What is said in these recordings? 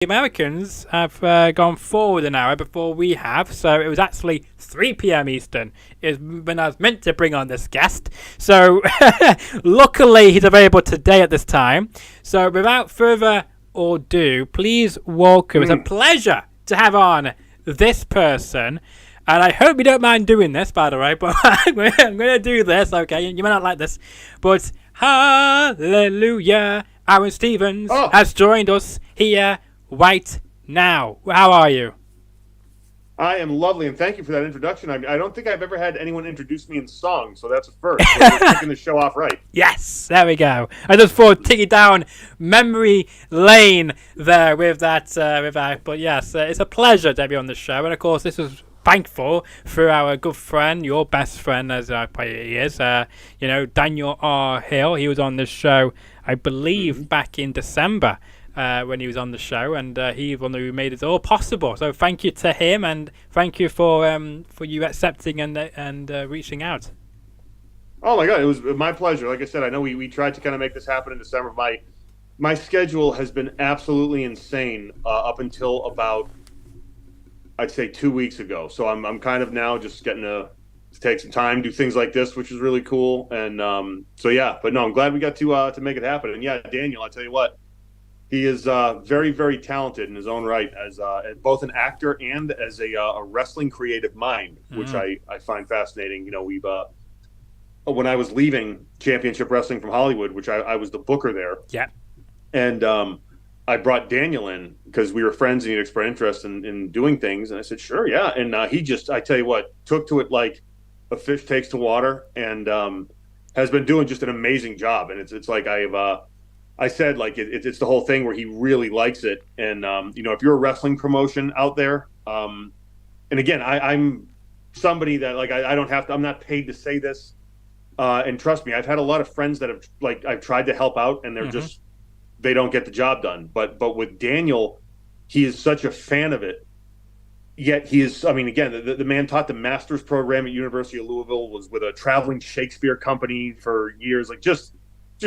The Americans have gone forward an hour before we have, so it was actually 3 p.m. Eastern is when I was meant to bring on this guest. So luckily he's available today at this time. So without further ado, please welcome. It's a pleasure to have on this person. And I hope you don't mind doing this, by the way, but I'm going to do this, okay? You might not like this, but hallelujah, Aron Stevens has joined us here right now. How are you? I am lovely, and thank you for that introduction. I don't think I've ever had anyone introduce me in song, so that's a first. So we're kicking the show off right. Yes, there we go. I just thought take it down memory lane there with that. But yes, it's a pleasure to have you on the show, and of course, this is thankful for our good friend, your best friend, as he is. Daniel R. Hill. He was on this show, I believe, back in December. When he was on the show, and he's one who made it all possible. So thank you to him, and thank you for you accepting and reaching out. Oh my God, it was my pleasure. Like I said, I know we tried to kind of make this happen in December. My schedule has been absolutely insane up until about, I'd say, 2 weeks ago. So I'm kind of now just getting to take some time, do things like this, which is really cool. And but no, I'm glad we got to make it happen. And yeah, Daniel, I tell you what. He is very, very talented in his own right as both an actor and as a wrestling creative mind, which I find fascinating. You know, when I was leaving Championship Wrestling from Hollywood, which I was the booker there. Yeah. And I brought Daniel in because we were friends and he expressed interest in doing things. And I said, sure, yeah. And he just, I tell you what, took to it like a fish takes to water and has been doing just an amazing job. And it's like I said, like, it's the whole thing where he really likes it. And, if you're a wrestling promotion out there, and again, I'm somebody that, like, I don't have to, I'm not paid to say this. And trust me, I've had a lot of friends that have, like, I've tried to help out and they're just, they don't get the job done. But with Daniel, he is such a fan of it. Yet he is, I mean, again, the man taught the master's program at University of Louisville, was with a traveling Shakespeare company for years, like just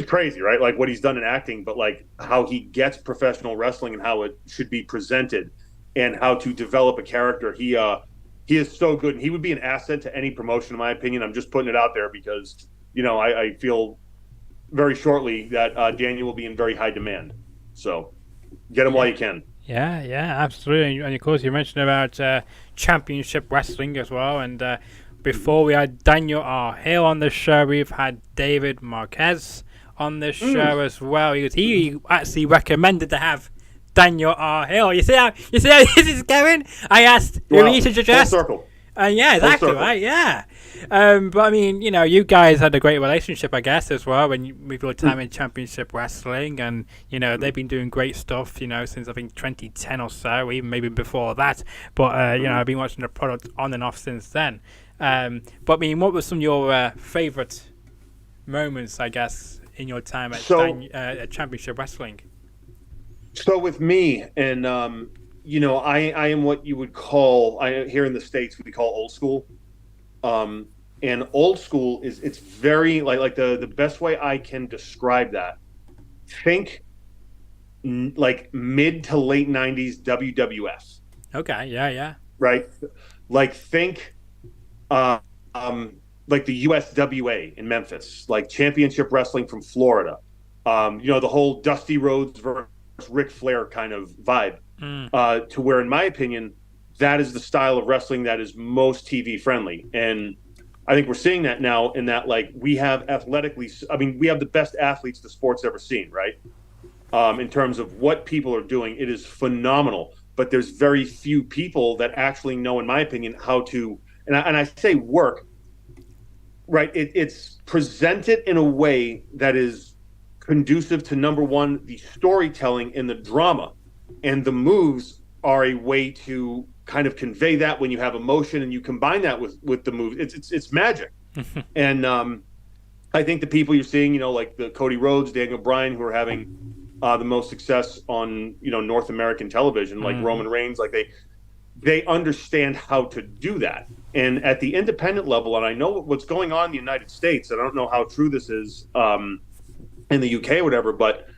crazy, right? Like what he's done in acting, but like how he gets professional wrestling and how it should be presented and how to develop a character. He is so good. And he would be an asset to any promotion, in my opinion. I'm just putting it out there because, I feel very shortly that Daniel will be in very high demand. So get him while you can. Yeah, absolutely. And of course, you mentioned about championship wrestling as well. And before we had Daniel R. Hill on the show, we've had David Marquez on this show as well. He actually recommended to have Daniel R. Hill. You see how this is going? I asked who he should suggest. Full circle. Yeah, exactly right. Yeah, but I mean, you guys had a great relationship, I guess, as well with your time in Championship Wrestling, and they've been doing great stuff, since I think 2010 or so, even maybe before that. But I've been watching the product on and off since then. But I mean, what were some of your favorite moments, I guess, in your time at Championship Wrestling? So with me, and I am what you would call, here in the States we call old school. And old school it's very like the best way I can describe that. Think like mid to late 90s WWF. Okay, yeah. Right? Like think like the USWA in Memphis, like Championship Wrestling from Florida. The whole Dusty Rhodes versus Ric Flair kind of vibe. To where, in my opinion, that is the style of wrestling that is most TV friendly. And I think we're seeing that now in that, like, we have we have the best athletes the sport's ever seen, right? In terms of what people are doing, it is phenomenal. But there's very few people that actually know, in my opinion, how to, and I say work, right? It's presented in a way that is conducive to, number one, the storytelling and the drama. And the moves are a way to kind of convey that when you have emotion and you combine that with the moves. It's magic. And I think the people you're seeing, like the Cody Rhodes, Daniel Bryan, who are having the most success on, North American television, like Roman Reigns, like they understand how to do that. And at the independent level, and I know what's going on in the United States, and I don't know how true this is in the UK or whatever, but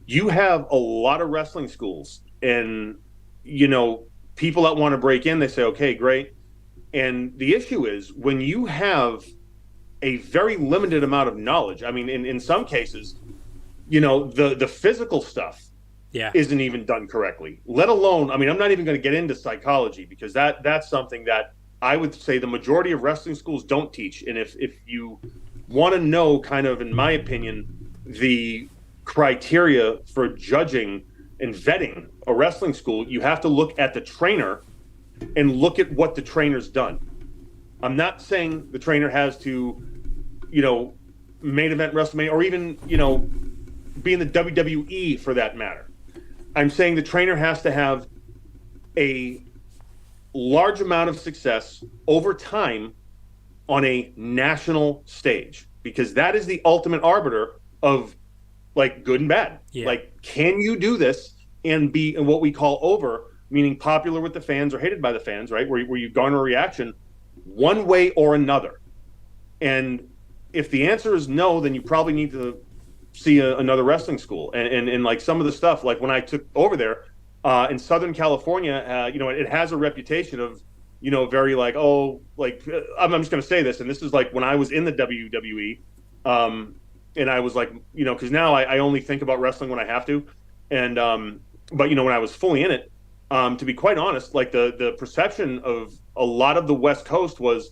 you have a lot of wrestling schools and people that want to break in, they say, okay, great. And the issue is when you have a very limited amount of knowledge. I mean, in some cases, the physical stuff isn't even done correctly, let alone, I mean, I'm not even going to get into psychology because that's something that I would say the majority of wrestling schools don't teach. And if you want to know, kind of, in my opinion, the criteria for judging and vetting a wrestling school, you have to look at the trainer and look at what the trainer's done. I'm not saying the trainer has to, main event WrestleMaina, or even, be in the WWE for that matter. I'm saying the trainer has to have a large amount of success over time on a national stage, because that is the ultimate arbiter of like good and bad. Yeah. Like, can you do this and be what we call over, meaning popular with the fans or hated by the fans, right? Where you garner a reaction one way or another. And if the answer is no, then you probably need to see another wrestling school. And like some of the stuff, like when I took over there in Southern California, it has a reputation of, very like, I'm just going to say this. And this is like when I was in the WWE, and I was like, because now I only think about wrestling when I have to. And, but, when I was fully in it, to be quite honest, like the perception of a lot of the West Coast was,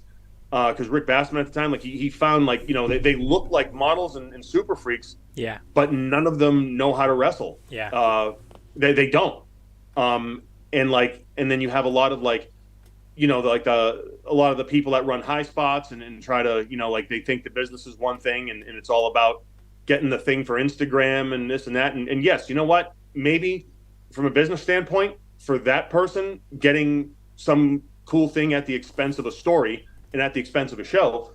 because Rick Bassman at the time, like he found like, they look like models and super freaks, but none of them know how to wrestle. They don't. And then you have a lot of like, a lot of the people that run high spots and try to, like they think the business is one thing and it's all about getting the thing for Instagram and this and that. And yes, you know what? Maybe from a business standpoint, for that person, getting some cool thing at the expense of a story and at the expense of a show,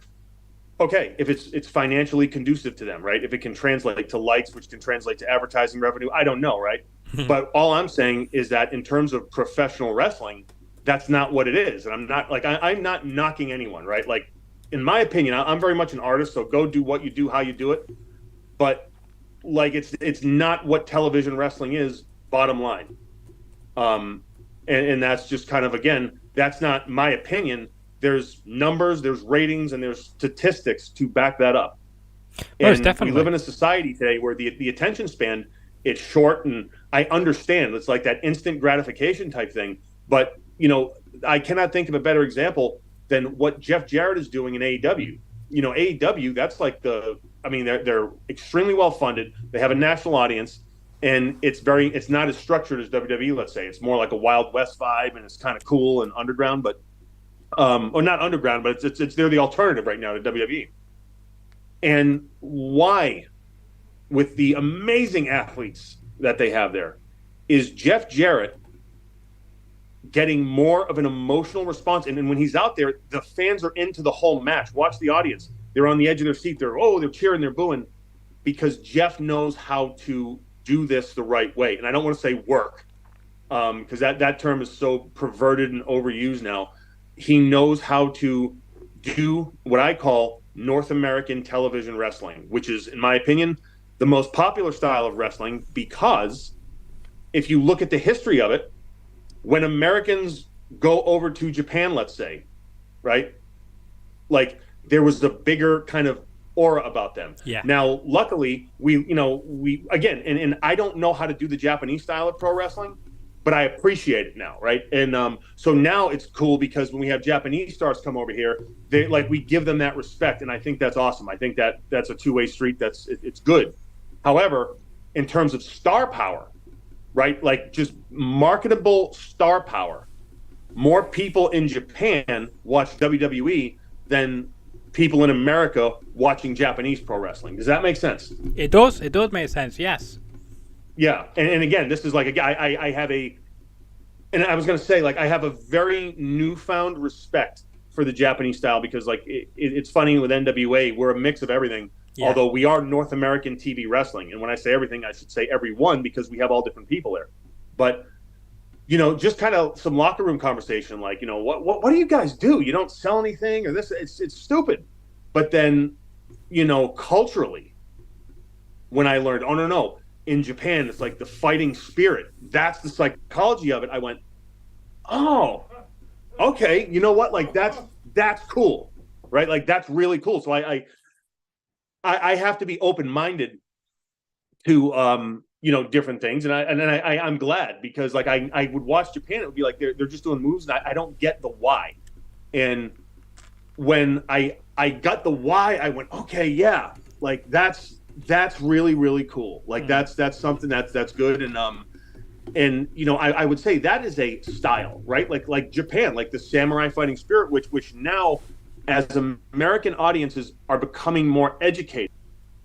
okay, if it's financially conducive to them, right? If it can translate to likes, which can translate to advertising revenue, I don't know, right? But all I'm saying is that in terms of professional wrestling, that's not what it is. And I'm not like, I'm not knocking anyone, right? Like, in my opinion, I'm very much an artist, so go do what you do, how you do it. But like, it's not what television wrestling is, bottom line. And that's just kind of, again, that's not my opinion. There's numbers, there's ratings, and there's statistics to back that up. And we live in a society today where the attention span, it's short, and I understand it's like that instant gratification type thing. But, I cannot think of a better example than what Jeff Jarrett is doing in AEW. AEW, that's like they're extremely well funded. They have a national audience, and it's not as structured as WWE, let's say. It's more like a Wild West vibe, and it's kind of cool and underground, but or not underground, but it's they're the alternative right now to WWE. And why, with the amazing athletes that they have there, is Jeff Jarrett getting more of an emotional response? And when he's out there, the fans are into the whole match. Watch the audience. They're on the edge of their seat. They're cheering, they're booing, because Jeff knows how to do this the right way. And I don't want to say work, because that term is so perverted and overused now. He knows how to do what I call North American television wrestling, which is, in my opinion, the most popular style of wrestling, because if you look at the history of it, when Americans go over to Japan, let's say, right, like there was a bigger kind of aura about them. Yeah. Now, luckily, we again, and I don't know how to do the Japanese style of pro wrestling, but I appreciate it now, right? And so now it's cool because when we have Japanese stars come over here, we give them that respect, and I think that's awesome. I think that's a two-way street. It's good. However, in terms of star power, right? Like just marketable star power, more people in Japan watch WWE than people in America watching Japanese pro wrestling. Does that make sense? It does. It does make sense. Yes. Yeah, and again, this is like I have and I was going to say, like, I have a very newfound respect for the Japanese style, because like it's funny with NWA, we're a mix of everything. Yeah. Although we are North American TV wrestling, and when I say everything, I should say everyone, because we have all different people there. But just kind of some locker room conversation, like, what do you guys do? You don't sell anything, or this? It's stupid. But then, culturally, when I learned, oh no, in Japan. It's like the fighting spirit. That's the psychology of it. I went, oh, okay. You know what? Like that's cool, right? Like that's really cool. So I have to be open minded to different things, and I'm glad, because like I would watch Japan. It would be like they're just doing moves, and I don't get the why. And when I got the why, I went, okay, yeah, like that's really really cool. Like that's something that's good. And I would say that is a style, right? Like Japan, like the samurai fighting spirit, which now, as American audiences are becoming more educated,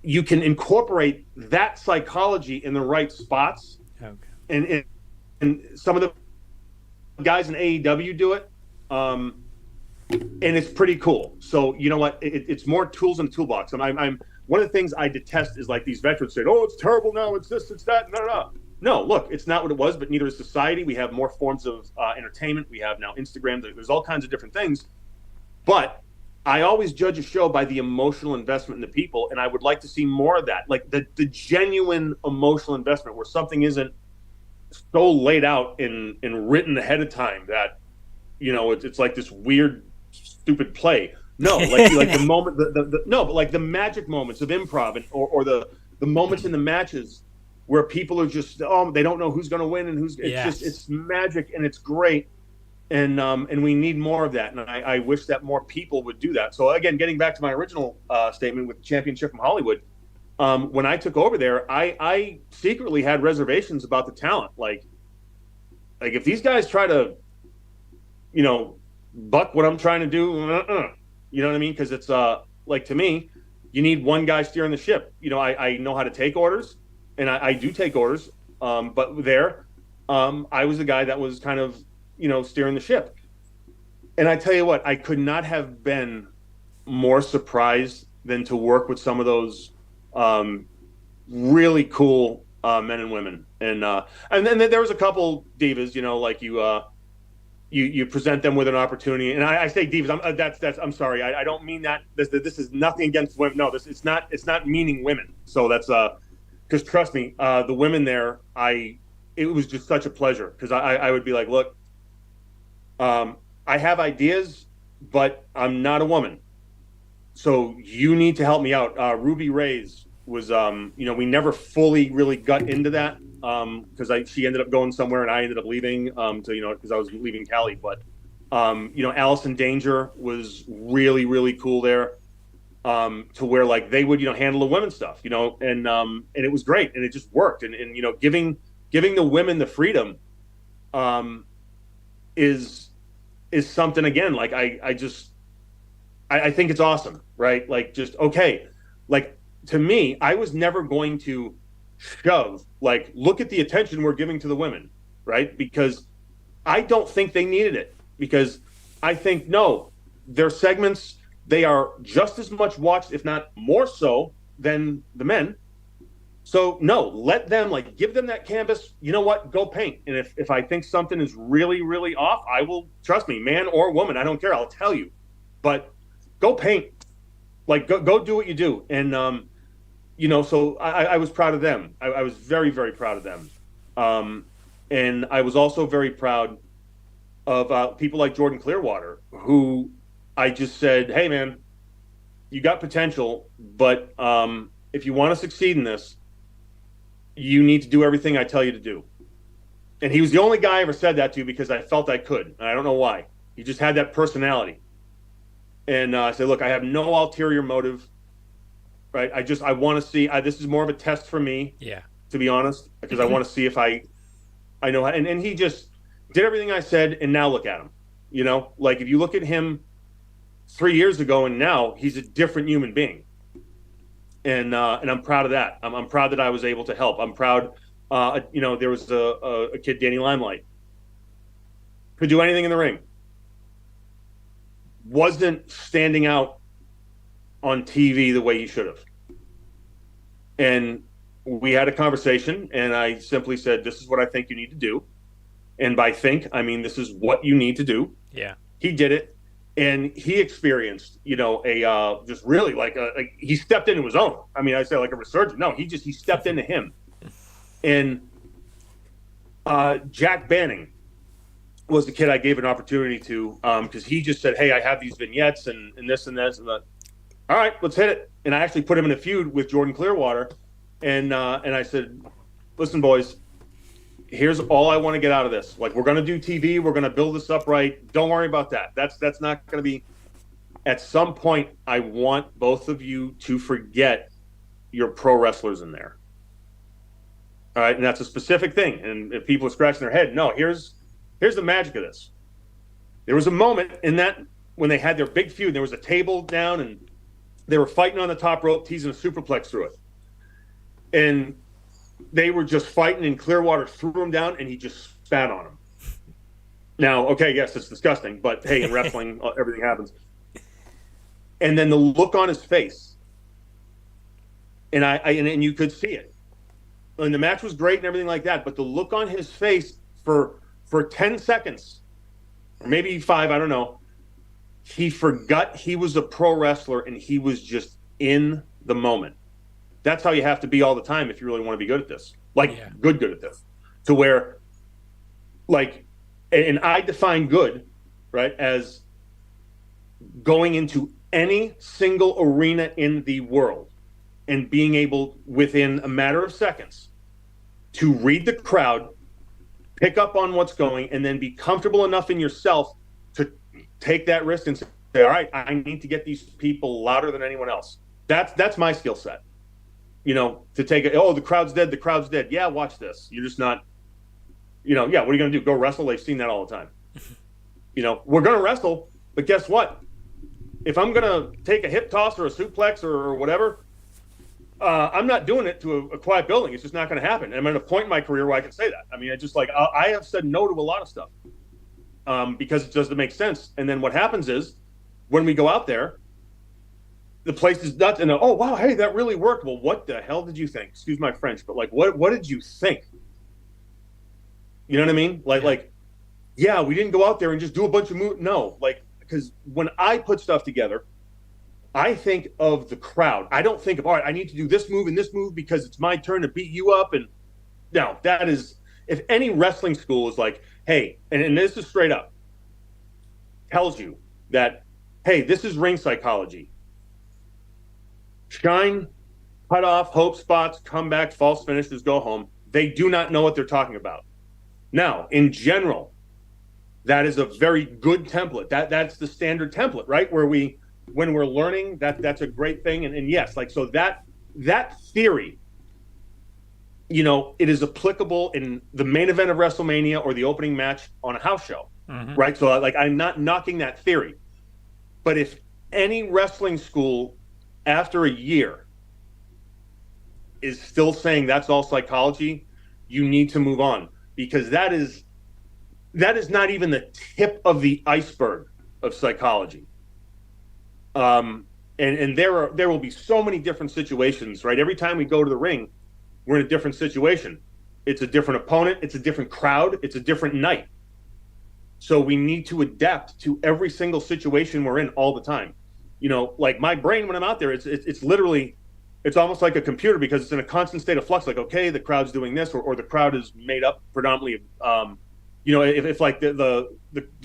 you can incorporate that psychology in the right spots. Okay. And some of the guys in AEW do it. And it's pretty cool. So you know what? It's more tools in the toolbox. And I'm one of the things I detest is like these veterans saying, "Oh, it's terrible now. It's this, it's that." No. Look, it's not what it was, but neither is society. We have more forms of entertainment. We have now Instagram. There's all kinds of different things. But I always judge a show by the emotional investment in the people, and I would like to see more of that, like the genuine emotional investment, where something isn't so laid out and written ahead of time that it's like this weird, stupid play. No, like the moment, no, but like the magic moments of improv, or the moments in the matches where people are just they don't know who's going to win and who's. It's magic and it's great. And we need more of that, and I wish that more people would do that. So again, getting back to my original statement with the championship from Hollywood, when I took over there, I secretly had reservations about the talent. Like if these guys try to, buck what I'm trying to do, you know what I mean? Because it's like, to me, you need one guy steering the ship. I know how to take orders, and I do take orders, but there, I was the guy that was kind of steering the ship. And I tell you what, I could not have been more surprised than to work with some of those really cool men and women. And then there was a couple divas, like you present them with an opportunity. And I say divas, I'm sorry, I don't mean that. This is nothing against women. No, it's not meaning women. So that's because trust me, the women there, it was just such a pleasure, because I would be like, look, I have ideas, but I'm not a woman, so you need to help me out. Ruby Reyes was, we never fully really got into that, because she ended up going somewhere and I ended up leaving, because I was leaving Cali. But, Allison Danger was really, really cool there, to where like they would, handle the women's stuff, and it was great, and it just worked. And giving the women the freedom, is something, again, like I think it's awesome, right? Like, just okay, like, to me, I was never going to shove, like, look at the attention we're giving to the women, right? Because I don't think they needed it, because I think, no, their segments, they are just as much watched, if not more so, than the men. So no, let them, like, give them that canvas. You know what? Go paint. And if I think something is really, really off, I will, trust me, man or woman, I don't care. I'll tell you. But go paint. Like, go do what you do. And so I was proud of them. I was very, very proud of them. And I was also very proud of people like Jordan Clearwater, who I just said, hey man, you got potential, but if you want to succeed in this, you need to do everything I tell you to do. And he was the only guy I ever said that to, because I felt I could. And I don't know why. He just had that personality. And I said, look, I have no ulterior motive, right? I want to see, this is more of a test for me, to be honest, because I want to see if I know how. And he just did everything I said, and now look at him. Like, if you look at him 3 years ago and now, he's a different human being. And I'm proud of that. I'm proud that I was able to help. I'm proud. There was a kid, Danny Limelight, could do anything in the ring. Wasn't standing out on TV the way he should have. And we had a conversation, and I simply said, "This is what I think you need to do." And by think, I mean this is what you need to do. Yeah. He did it. And he experienced, just really like he stepped into his own. I mean, I say like a resurgence. No, he stepped into him. And Jack Banning was the kid I gave an opportunity to, because he just said, "Hey, I have these vignettes and this and this and that. All right, let's hit it." And I actually put him in a feud with Jordan Clearwater, and I said, "Listen, boys, here's all I want to get out of this. Like, we're going to do TV, we're going to build this up right. Don't worry about that. That's not going to be. At some point, I want both of you to forget your pro wrestlers in there. All right, and that's a specific thing. And if people are scratching their head, no, here's the magic of this. There was a moment in that when they had their big feud, there was a table down and they were fighting on the top rope, teasing a superplex through it. And they were just fighting, and Clearwater threw him down, and he just spat on him. Now, okay, yes, it's disgusting, but hey, in wrestling, everything happens. And then the look on his face, and and you could see it. And the match was great and everything like that, but the look on his face for 10 seconds, or maybe 5, I don't know, he forgot he was a pro wrestler, and he was just in the moment. That's how you have to be all the time if you really want to be good at this. Like, yeah. good at this. To where, like, and I define good, right, as going into any single arena in the world and being able, within a matter of seconds, to read the crowd, pick up on what's going, and then be comfortable enough in yourself to take that risk and say, all right, I need to get these people louder than anyone else. That's my skill set. You know, to take it, oh, the crowd's dead. Yeah, watch this. You're just not, yeah, what are you going to do? Go wrestle? They've seen that all the time. We're going to wrestle, but guess what? If I'm going to take a hip toss or a suplex or whatever, I'm not doing it to a quiet building. It's just not going to happen. And I'm at a point in my career where I can say that. I mean, I have said no to a lot of stuff because it doesn't make sense. And then what happens is when we go out there, the place is nuts, and oh wow, hey, that really worked. Well, what the hell did you think? Excuse my French, but like, what did you think? You know what I mean? Like, yeah, we didn't go out there and just do a bunch of moves. No, like, because when I put stuff together, I think of the crowd. I don't think of, all right, I need to do this move and this move because it's my turn to beat you up. And no, that is, if any wrestling school is like, hey, and this is straight up, tells you that, hey, this is ring psychology. Shine, cut off, hope spots, comeback, false finishes, go home. They do not know what they're talking about. Now, in general, that is a very good template. That's the standard template, right? Where when we're learning, that's a great thing. And yes, like, so that theory, it is applicable in the main event of WrestleMaina or the opening match on a house show, right? So like, I'm not knocking that theory, but if any wrestling school after a year is still saying that's all psychology, you need to move on, because that is not even the tip of the iceberg of psychology. And there will be so many different situations, right? Every time we go to the ring, we're in a different situation. It's a different opponent, it's a different crowd, it's a different night. So we need to adapt to every single situation we're in all the time. Like my brain when I'm out there, it's literally, it's almost like a computer because it's in a constant state of flux. Like, okay, the crowd's doing this, or the crowd is made up predominantly of, if like the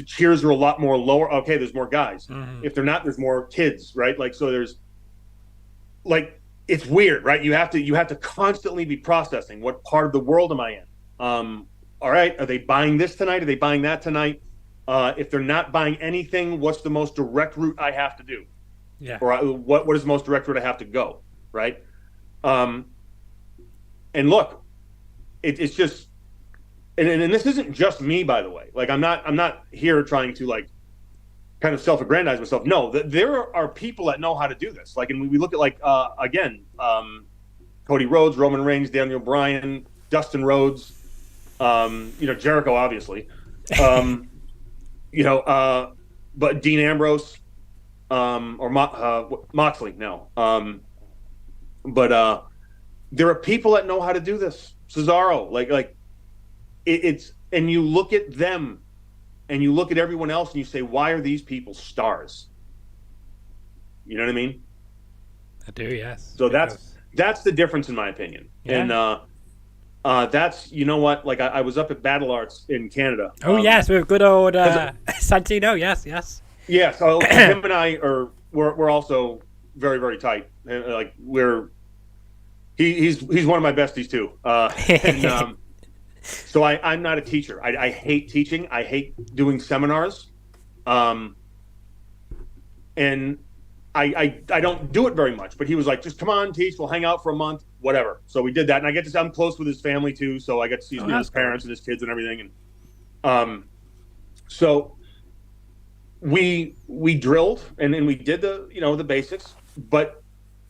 cheers are a lot more lower, okay, there's more guys. If they're not, there's more kids, right? Like, so there's like, it's weird, right? You have to constantly be processing what part of the world am I in? All right, are they buying this tonight? Are they buying that tonight? If they're not buying anything, what's the most direct route I have to do? Yeah. Or what is the most direct route I have to go, right? And look, it's just, and this isn't just me, by the way. Like, I'm not here trying to like kind of self-aggrandize myself. No, there are people that know how to do this. Like, and we look at like again, Cody Rhodes, Roman Reigns, Daniel Bryan, Dustin Rhodes, Jericho, obviously, but Dean Ambrose. Or Moxley, no. But there are people that know how to do this. Cesaro, it's, and you look at them and you look at everyone else and you say, why are these people stars? You know what I mean? I do, yes. So that's the difference in my opinion. Yeah. That's, you know what? Like I was up at Battle Arts in Canada. Oh yes, with good old 'Cause Santino. Yes, yes. yeah, so him and I are we're also very very tight. Like he's one of my besties too. And so I'm not a teacher. I hate teaching. I hate doing seminars. Um, and I don't do it very much. But he was like, just come on, teach. We'll hang out for a month, whatever. So we did that, and I'm close with his family too. So I get to see his parents and his kids and everything. And so we drilled and we did the basics, but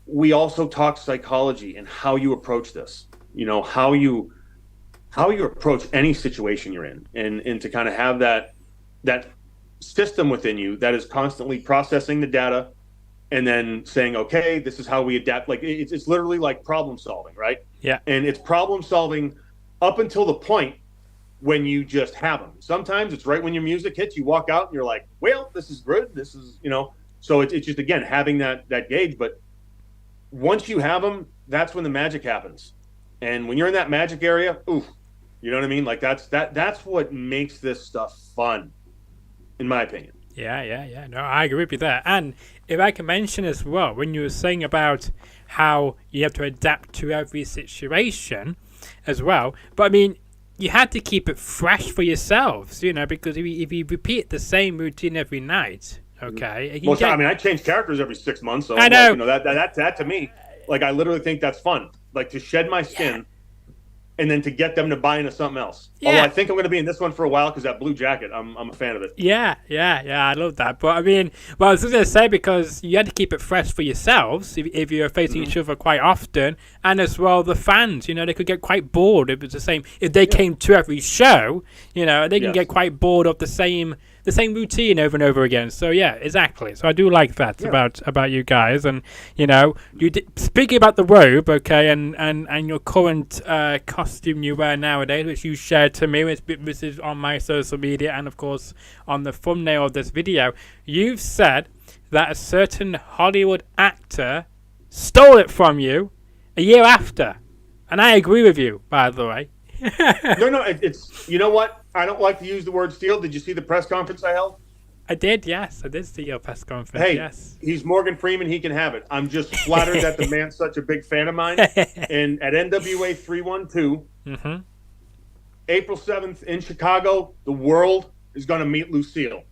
we also talked psychology and how you approach this. How you approach any situation you're in, and to kind of have that system within you that is constantly processing the data and then saying, okay, this is how we adapt. Like it's literally like problem solving, right? Yeah. And it's problem solving up until the point when you just have them. Sometimes it's right when your music hits, you walk out and you're like, well, this is good. This is, so it's just, again, having that gauge. But once you have them, that's when the magic happens. And when you're in that magic area, ooh, you know what I mean? Like that's what makes this stuff fun, in my opinion. Yeah. No, I agree with you there. And if I can mention as well, when you were saying about how you have to adapt to every situation as well, but I mean, you had to keep it fresh for yourselves, because if you repeat the same routine every night, okay. Well, I change characters every 6 months, so I know. Like, that to me, like I literally think that's fun, like to shed my skin. And then to get them to buy into something else. Yeah. Although I think I'm going to be in this one for a while because that blue jacket, I'm a fan of it. Yeah, I love that. But I mean, I was just going to say, because you had to keep it fresh for yourselves if you're facing each other quite often, and as well the fans, they could get quite bored. It was the same if they came to every show, they can get quite bored of the same routine over and over again. So yeah, exactly. So I do like that about you guys, and speaking about the robe, okay, and your current costume you wear nowadays, which you shared to me, which is on my social media and of course on the thumbnail of this video. You've said that a certain Hollywood actor stole it from you a year after, and I agree with you, by the way. No, it's, you know what? I don't like to use the word steal. Did you see the press conference I held? I did, yes. I did see your press conference, hey, yes. He's Morgan Freeman. He can have it. I'm just flattered that the man's such a big fan of mine. And at NWA 312, April 7th in Chicago, the world is going to meet Lucille.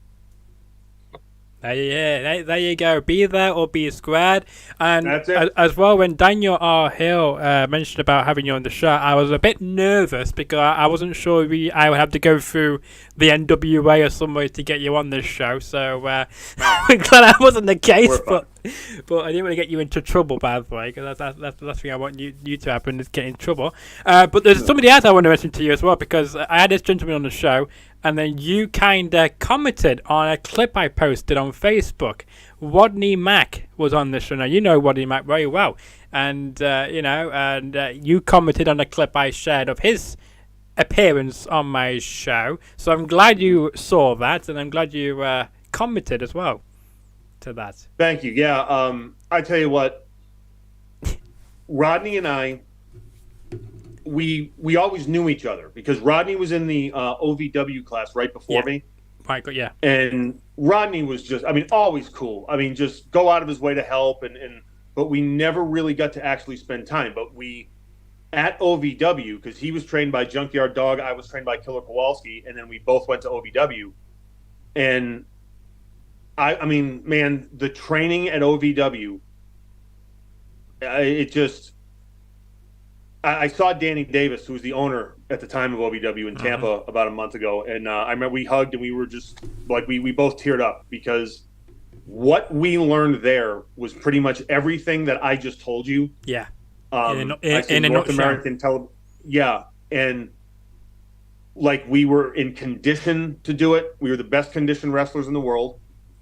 There you go. Be there or be squared. And that's it. As well, when Daniel R. Hill mentioned about having you on the show, I was a bit nervous because I wasn't sure I would have to go through the NWA or somewhere to get you on this show. So I'm glad that wasn't the case. But I didn't want to get you into trouble, by the way, because that's the last thing I want you to happen is get in trouble. But there's somebody else I want to mention to you as well, because I had this gentleman on the show, and then you kind of commented on a clip I posted on Facebook. Rodney Mack was on the show. Now, you know Rodney Mack very well. And, you commented on a clip I shared of his appearance on my show. So I'm glad you saw that, and I'm glad you commented as well to that. Thank you. Yeah, I tell you what, Rodney and I, we always knew each other because Rodney was in the OVW class right before me. Right, yeah. And Rodney was just, always cool. Just go out of his way to help. But we never really got to actually spend time. But we, at OVW, because he was trained by Junkyard Dog, I was trained by Killer Kowalski, and then we both went to OVW. And man, the training at OVW, I saw Danny Davis, who was the owner at the time of OVW in Tampa about a month ago, and I remember we hugged and we were just like we both teared up because what we learned there was pretty much everything that I just told you. Yeah. In North American television. Yeah, and like we were in condition to do it. We were the best conditioned wrestlers in the world,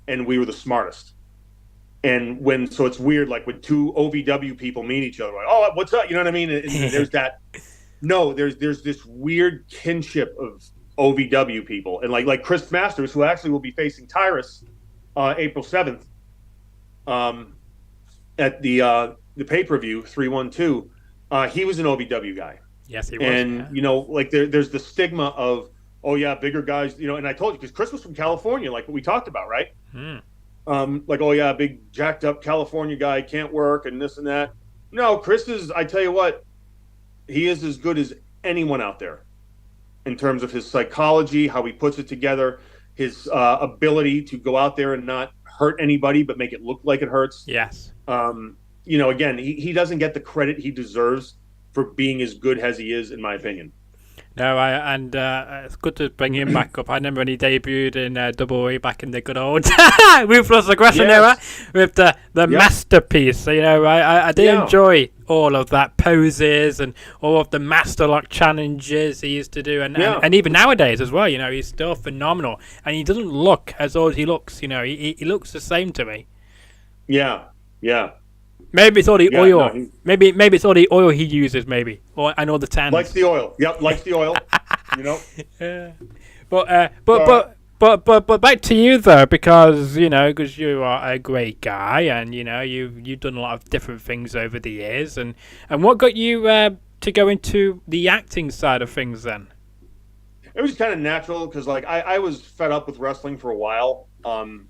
and we were the smartest. And so it's weird, like when two OVW people meet each other, like, oh, what's up? You know what I mean? And there's that. No, there's this weird kinship of OVW people, and like Chris Masters, who actually will be facing Tyrus April 7th at the pay-per-view 312. He was an OVW guy, Yes, he was. And Yeah. like there's the stigma of, oh yeah, bigger guys. And I told you, because Chris was from California, like what we talked about, right? Hmm. Like, oh yeah, big jacked up California guy can't work and this and that. No, Chris is. I tell you what, he is as good as anyone out there in terms of his psychology, how he puts it together, his ability to go out there and not hurt anybody, but make it look like it hurts. Yes. Again, he doesn't get the credit he deserves for being as good as he is, in my opinion. No, it's good to bring him back up. I remember when he debuted in Double A back in the good old Ruthless Aggression era with the masterpiece. So, I did enjoy all of that poses and all of the master lock challenges he used to do, and even nowadays as well. He's still phenomenal, and he doesn't look as old as he looks. He looks the same to me. Yeah. Maybe it's all the oil. No, maybe it's all the oil he uses. Maybe, and all the tans. Likes the oil. Yep, likes the oil. Yeah. But back to you though, because you are a great guy, and you've done a lot of different things over the years, and what got you to go into the acting side of things then? It was kind of natural because I was fed up with wrestling for a while, and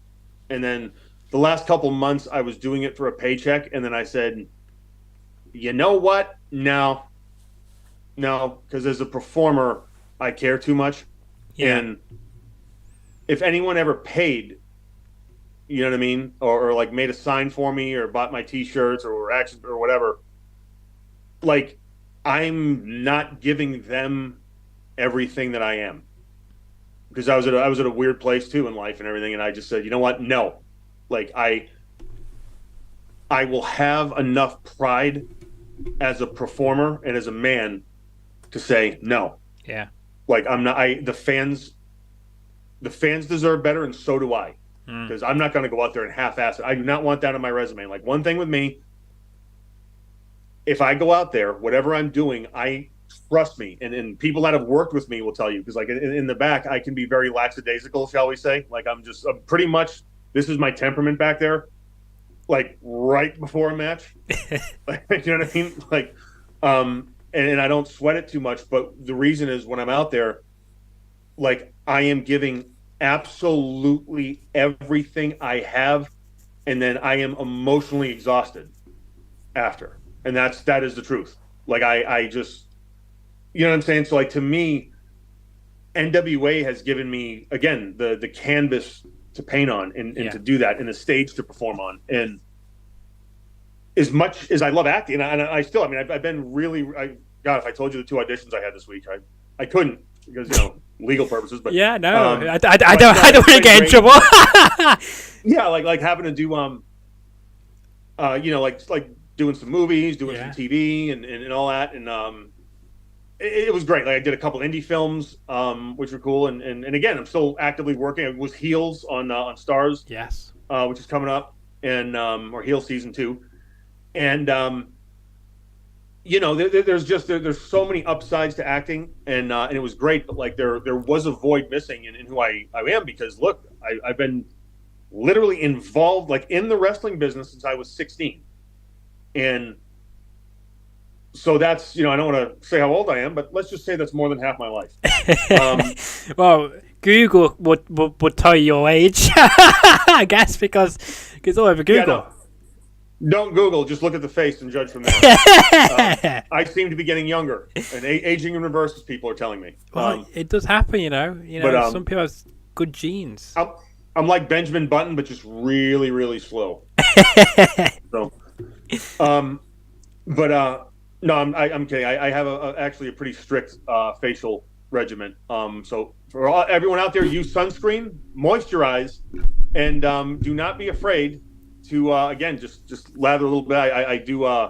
then the last couple months I was doing it for a paycheck, and then I said, you know what? No, because as a performer, I care too much. Yeah. And if anyone ever paid, you know what I mean, or like made a sign for me or bought my T-shirts or action or whatever, like I'm not giving them everything that I am, because I was at a weird place too in life and everything, and I just said, you know what? No. Like I will have enough pride as a performer and as a man to say no. Yeah. Like I'm not. The fans deserve better, and so do I. Because I'm not going to go out there and half-ass it. I do not want that on my resume. Like, one thing with me, if I go out there, whatever I'm doing, trust me, and people that have worked with me will tell you. Because like in the back, I can be very lackadaisical, shall we say? Like I'm pretty much. This is my temperament back there, like right before a match. You know what I mean? Like, and I don't sweat it too much. But the reason is when I'm out there, like I am giving absolutely everything I have, and then I am emotionally exhausted after. And that is the truth. Like I just, you know what I'm saying? So like to me, NWA has given me, again, the canvas to paint on and to do that, and a stage to perform on. And as much as I love acting, and I still, I've been really, God, if I told you the 2 auditions I had this week, I couldn't, because, legal purposes. But yeah, no, I don't want to get in trouble. Yeah, like having to do, like doing some movies, doing some TV and all that. And it was great. Like I did a couple indie films, which were cool. And again, I'm still actively working. I was Heels on Stars, yes, which is coming up, and or Heels season 2. And there's so many upsides to acting, and it was great. But like there was a void missing in who I am, because look, I've been literally involved like in the wrestling business since I was 16, and so that's, I don't want to say how old I am, but let's just say that's more than half my life. Well, Google would tell you your age, I guess, because all over Google. Yeah, no. Don't Google, just look at the face and judge from there. I seem to be getting younger, and aging in reverse, as people are telling me. Well, it does happen, but, some people have good genes. I'm like Benjamin Button, but just really, really slow. So, no, I'm kidding. I have actually a pretty strict facial regimen. So for everyone out there, use sunscreen, moisturize, and do not be afraid to again just lather a little bit. I do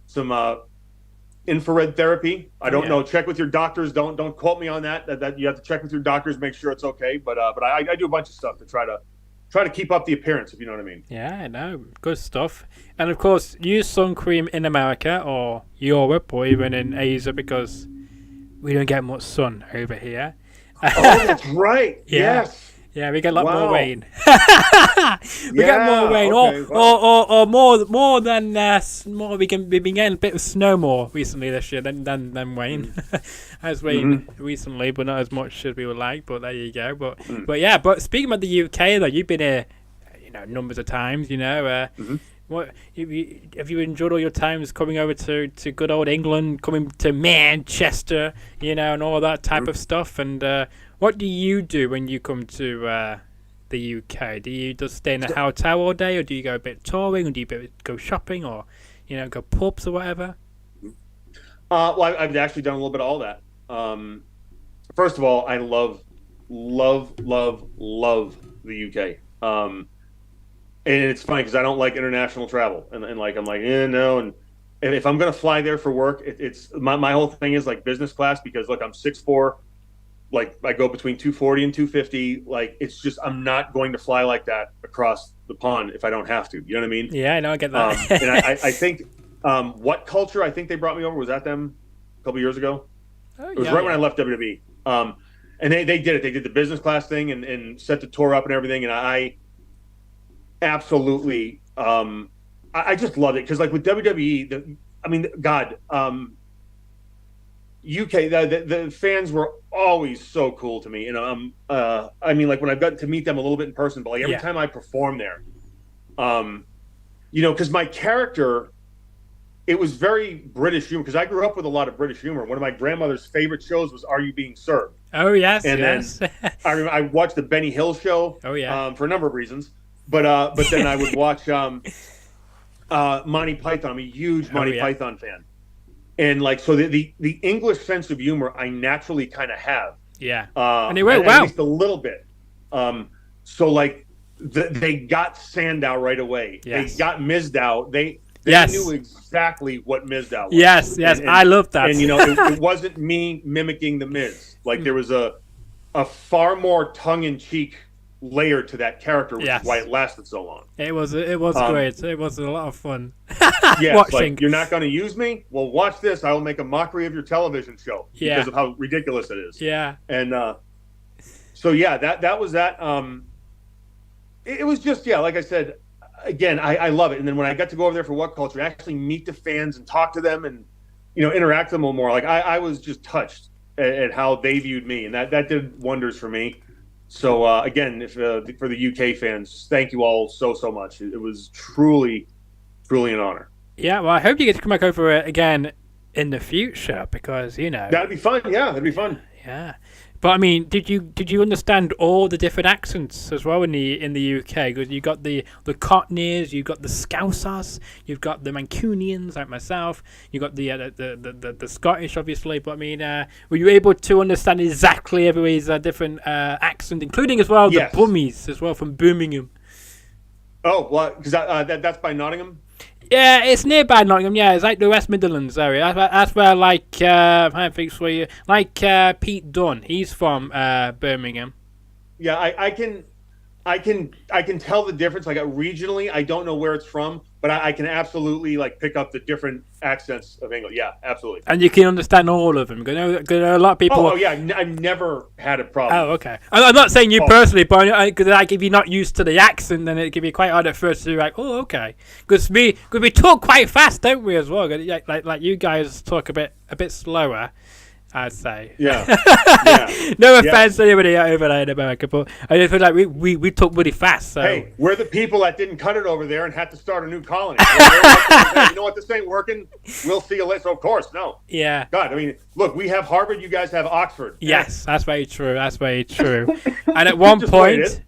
some infrared therapy. I don't know. Check with your doctors. Don't quote me on that. That you have to check with your doctors, make sure it's okay. But I do a bunch of stuff to try to keep up the appearance, if you know what I mean. Yeah, no, good stuff. And of course, use sun cream in America or Europe or even in Asia, because we don't get much sun over here. Oh, that's right. Yeah. Yes. Yeah, we get a lot more Wow. rain. We get more rain, Okay, or more than more. We've been getting a bit of snow more recently this year than rain. As rain recently, but not as much as we would like. But there you go. But yeah. But speaking about the UK, though, you've been here, numbers of times. What have you enjoyed all your times coming over to good old England, coming to Manchester, and all that type of stuff? And what do you do when you come to the UK? Do you just stay in a hotel all day, or do you go a bit touring, or do you go shopping, or go pubs or whatever? Well, I've actually done a little bit of all that. First of all, I love the UK. And it's funny because I don't like international travel, and like I'm like, no. And if I'm gonna fly there for work, it's my whole thing is like business class, because look, I'm 6'4", like I go between 240 and 250. Like it's just I'm not going to fly like that across the pond if I don't have to. You know what I mean? Yeah, I know, I get that. And I think What Culture, I think they brought me over. Was that them a couple years ago? Oh, it was right when I left WWE. And they did it. They did the business class thing and set the tour up and everything. And I absolutely, I just loved it, because like with WWE, UK, the fans were always so cool to me. And like when I've gotten to meet them a little bit in person, but like every time I perform there, because my character, it was very British humor, because I grew up with a lot of British humor. One of my grandmother's favorite shows was Are You Being Served? Oh yes, and yes. Then I watched the Benny Hill show. Oh yeah. For a number of reasons, but then I would watch Monty Python. I'm a huge Monty Python fan, and like so the English sense of humor I naturally kind of have. Yeah, and it went well, at least a little bit. So like they got Sandow right away. Yes. They got Mizdow. They knew exactly what Mizdow was. Yes, and I love that. And it wasn't me mimicking the Miz. Like there was a far more tongue-in-cheek layer to that character, which is why it lasted so long. It was great. It was a lot of fun. Watching. Like, you're not going to use me? Well, watch this. I will make a mockery of your television show because of how ridiculous it is. Yeah. And so that was that. It was just like I said. Again, I love it. And then when I got to go over there for What Culture, actually meet the fans and talk to them and interact with them a little more. Like I was just touched at how they viewed me, and that did wonders for me. So again, for the UK fans, thank you all so much. It was truly an honor. Yeah, well, I hope you get to come back over again in the future, because that'd be fun. Yeah, that'd be fun. Yeah. But I mean, did you understand all the different accents as well in the UK? Because you got the Cockneys, you got the Scousers, you've got the Mancunians like myself, you got the Scottish, obviously. But I mean, were you able to understand exactly everybody's different accent, including as well the Bummies as well from Birmingham? Oh, well, because that's by Nottingham. Yeah, it's nearby Nottingham. Yeah, it's like the West Midlands area. That's where I think for you, Pete Dunne. He's from Birmingham. Yeah, I can tell the difference. Like regionally, I don't know where it's from, but I can absolutely pick up the different accents of England. Yeah, absolutely. And you can understand all of them. Because a lot of people. Oh yeah, I've never had a problem. Oh, okay. I'm not saying you personally, but because if you're not used to the accent, then it can be quite hard at first to be like, oh, okay. Because we talk quite fast, don't we, as well? Like you guys talk a bit slower, I'd say. Yeah. No offense to anybody over there in America, but I just feel like we talk really fast. So. Hey, we're the people that didn't cut it over there and had to start a new colony. You know what? This ain't working. We'll see you later. So of course, no. Yeah. God, I mean, look, we have Harvard. You guys have Oxford. Yes, that's very true. That's very true. And at one point,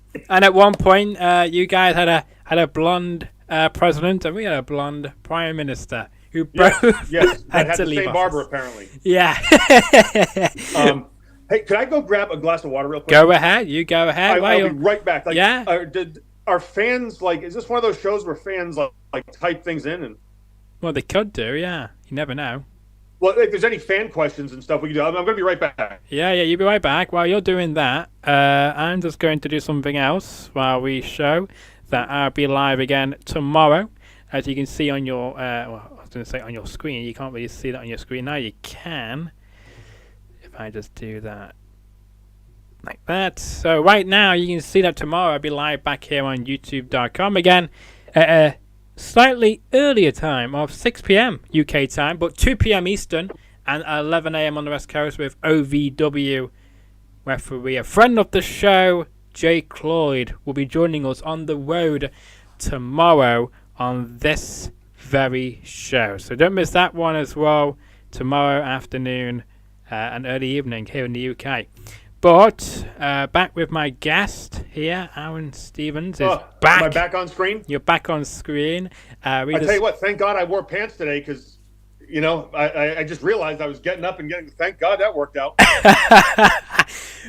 you guys had a blonde president, and we had a blonde prime minister. Who both had the to leave same office. barber, apparently. Yeah. Hey, could I go grab a glass of water real quick? Go ahead. You go ahead. I'll be right back. Are fans is this one of those shows where fans type things in? And well, they could do. Yeah. You never know. Well, if there's any fan questions and stuff, we can do. I'm going to be right back. Yeah. You be right back. While you're doing that, I'm just going to do something else while we show that I'll be live again tomorrow. As you can see on your, I was going to say on your screen. You can't really see that on your screen now. You can, if I just do that. like that. So right now, you can see that tomorrow I'll be live back here on YouTube.com again at a slightly earlier time of 6 p.m. UK time, but 2 p.m. Eastern and 11 a.m. on the West Coast with OVW referee. A friend of the show, Jay Cloyd, will be joining us on the road tomorrow on this very show. So don't miss that one as well tomorrow afternoon and early evening here in the UK. But back with my guest here, Aron Stevens is back. Am I back on screen? You're back on screen. I tell you what, thank God I wore pants today because, I just realized I was getting up and getting. Thank God that worked out.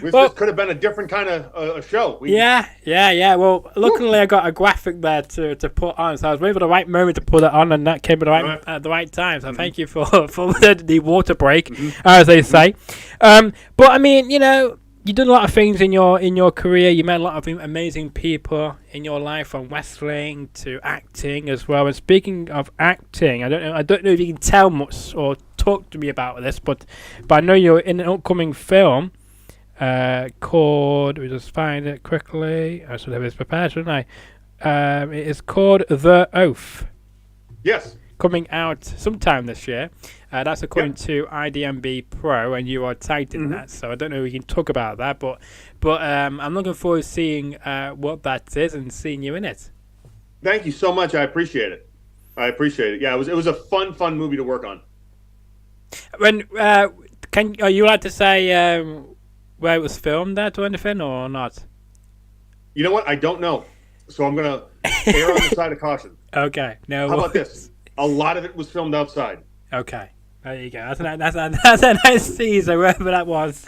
This could have been a different kind of a show. Yeah. Well, luckily I got a graphic there to put on, so I was waiting for the right moment to put it on, and that came at the right time. So thank you for the water break, as they say. But I mean, you've done a lot of things in your career. You met a lot of amazing people in your life, from wrestling to acting as well. And speaking of acting, I don't know if you can tell much or talk to me about this, but I know you're in an upcoming film called. Let me just find it quickly. I should have this prepared, shouldn't I? It is called The Oath. Yes. Coming out sometime this year. That's according to IDMB Pro, and you are tagged in that. So I don't know if we can talk about that, but I'm looking forward to seeing what that is and seeing you in it. Thank you so much. I appreciate it. Yeah, it was a fun movie to work on. When are you allowed to say where it was filmed at or anything, or not? You know what? I don't know, so I'm gonna err on the side of caution. Okay. No. How about this? A lot of it was filmed outside. Okay. There you go. That's a nice teaser, wherever that was.